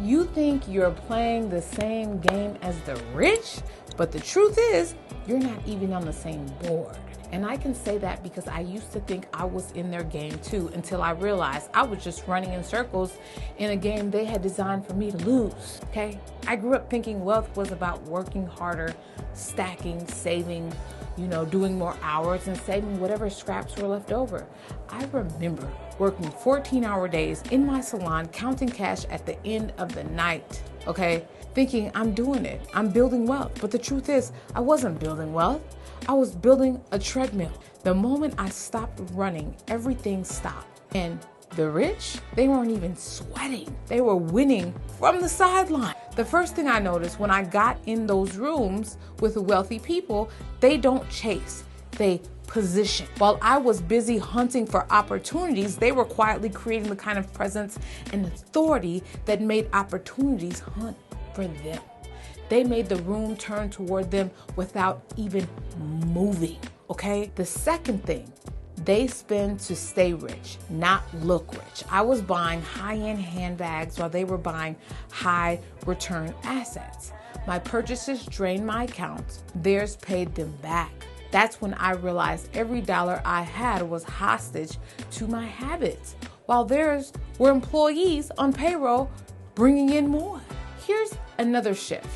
You think you're playing the same game as the rich, but the truth is, you're not even on the same board. And I can say that because I used to think I was in their game too, until I realized I was just running in circles in a game they had designed for me to lose, okay? I grew up thinking wealth was about working harder, stacking, saving, doing more hours and saving whatever scraps were left over. I remember working 14-hour days in my salon, counting cash at the end of the night, okay? Thinking I'm doing it, I'm building wealth. But the truth is, I wasn't building wealth. I was building a treadmill. The moment I stopped running, everything stopped. And the rich, they weren't even sweating. They were winning from the sideline. The first thing I noticed when I got in those rooms with wealthy people, they don't chase, they position. While I was busy hunting for opportunities, they were quietly creating the kind of presence and authority that made opportunities hunt for them. They made the room turn toward them without even moving, okay? The second thing, they spend to stay rich, not look rich. I was buying high-end handbags while they were buying high return assets. My purchases drained my account. Theirs paid them back. That's when I realized every dollar I had was hostage to my habits, while theirs were employees on payroll bringing in more. Here's another shift.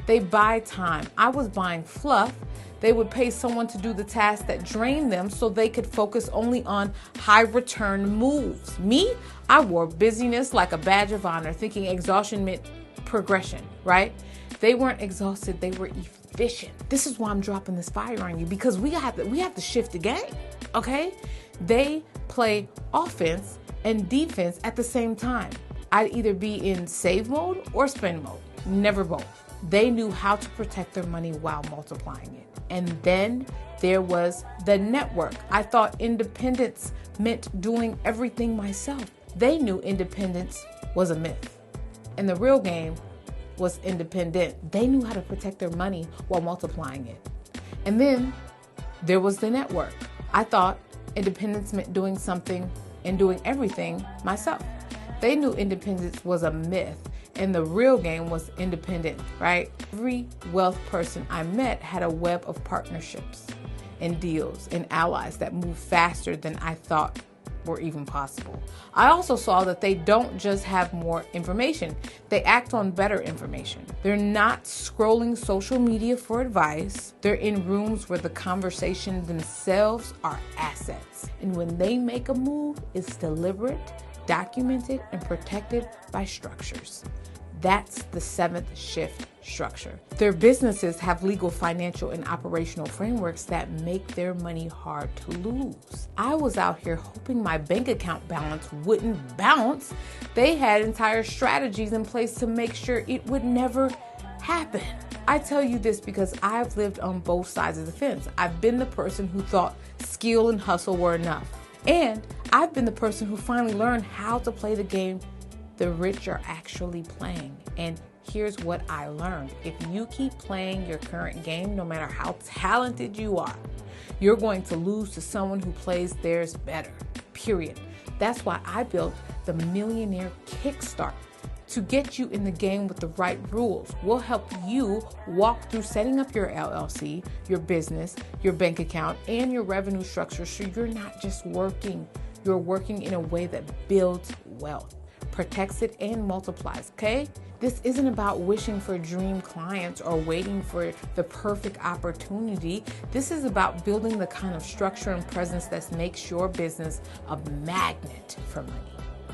They buy time. I was buying fluff. They would pay someone to do the task that drained them so they could focus only on high return moves. Me, I wore busyness like a badge of honor, thinking exhaustion meant progression, right? They weren't exhausted, they were efficient. This is why I'm dropping this fire on you, because we have to shift the game, okay? They play offense and defense at the same time. I'd either be in save mode or spend mode, never both. They knew how to protect their money while multiplying it. And then there was the network. I thought independence meant doing everything myself. They knew independence was a myth. And the real game was independent. They knew how to protect their money while multiplying it. And then there was the network. I thought independence meant doing something and doing everything myself. They knew independence was a myth. And the real game was independent, right? Every wealth person I met had a web of partnerships and deals and allies that moved faster than I thought were even possible. I also saw that they don't just have more information, they act on better information. They're not scrolling social media for advice. They're in rooms where the conversation themselves are assets. And when they make a move, it's deliberate, documented, and protected by structures. That's the seventh shift structure. Their businesses have legal, financial, and operational frameworks that make their money hard to lose. I was out here hoping my bank account balance wouldn't bounce. They had entire strategies in place to make sure it would never happen. I tell you this because I've lived on both sides of the fence. I've been the person who thought skill and hustle were enough. And I've been the person who finally learned how to play the game the rich are actually playing. And here's what I learned. If you keep playing your current game, no matter how talented you are, you're going to lose to someone who plays theirs better, period. That's why I built the Millionaire Kickstarter, to get you in the game with the right rules. We'll help you walk through setting up your LLC, your business, your bank account, and your revenue structure so you're not just working, you're working in a way that builds wealth, protects it, and multiplies, okay? This isn't about wishing for dream clients or waiting for the perfect opportunity. This is about building the kind of structure and presence that makes your business a magnet for money.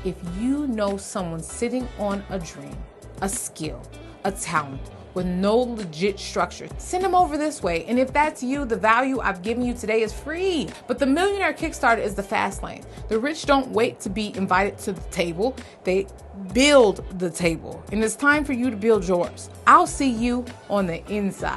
If you know someone sitting on a dream, a skill, a talent, with no legit structure, send them over this way. And if that's you, the value I've given you today is free. But the Millionaire Kickstarter is the fast lane. The rich don't wait to be invited to the table. They build the table. And it's time for you to build yours. I'll see you on the inside.